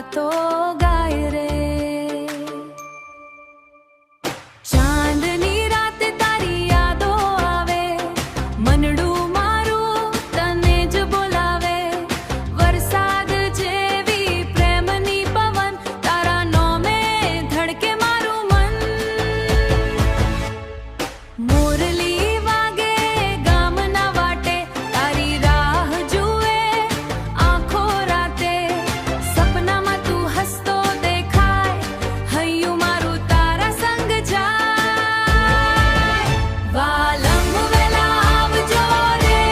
વાતો ગાય રે. ચાંદની રાતે તારી યાદો આવે, મનડું મારું તને જ બોલાવે. વરસાદ જેવી પ્રેમની પવન, તારા નોમે ધડકે મારું મન. મોરલી વાગે ગામના વાટે, તારી રાહ જુએ આંખો રાતે. સપનામાં તું હસતો દેખાય, હૈયું મારું તારા સંગ જાય. વાલમ વેલા આવજો રે,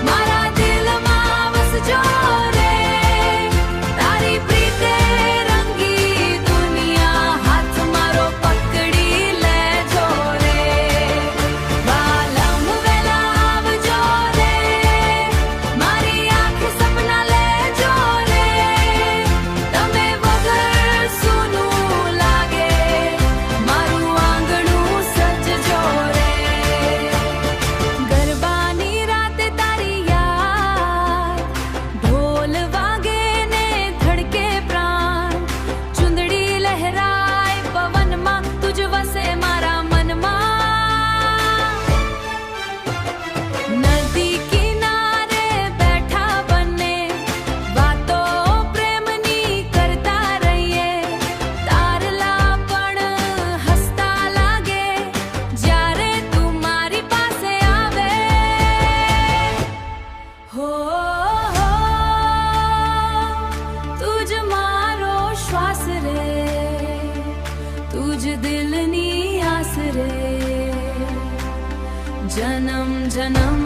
મારા દિલમાં વસજો રે. તારી પ્રીતે રંગી દુનિયા, હાથ મારો પકડી લેજો રે. વાલમ વેલા આવજો રે, મારી આંખે સપના લેજો રે. તમે વગર સૂનું લાગે, મારું આંગણું સજજો રે. ગરબાની રાતે તારી યાદ, ઢોલ વાગે ને ધડકે પ્રાણ. ચુંદડી લહેરાય પવનમાં, તુજ વસે મારા મનમાં. નદી કિનારે બેઠા બંને, વાતો પ્રેમની કરતા રહીએ. તારલા પણ હસતા લાગે, જ્યારે તું મારી પાસે આવે. હો તુજ મારો શ્વાસ રે, તુજ દિલની આસ રે. જન્મ જન્મ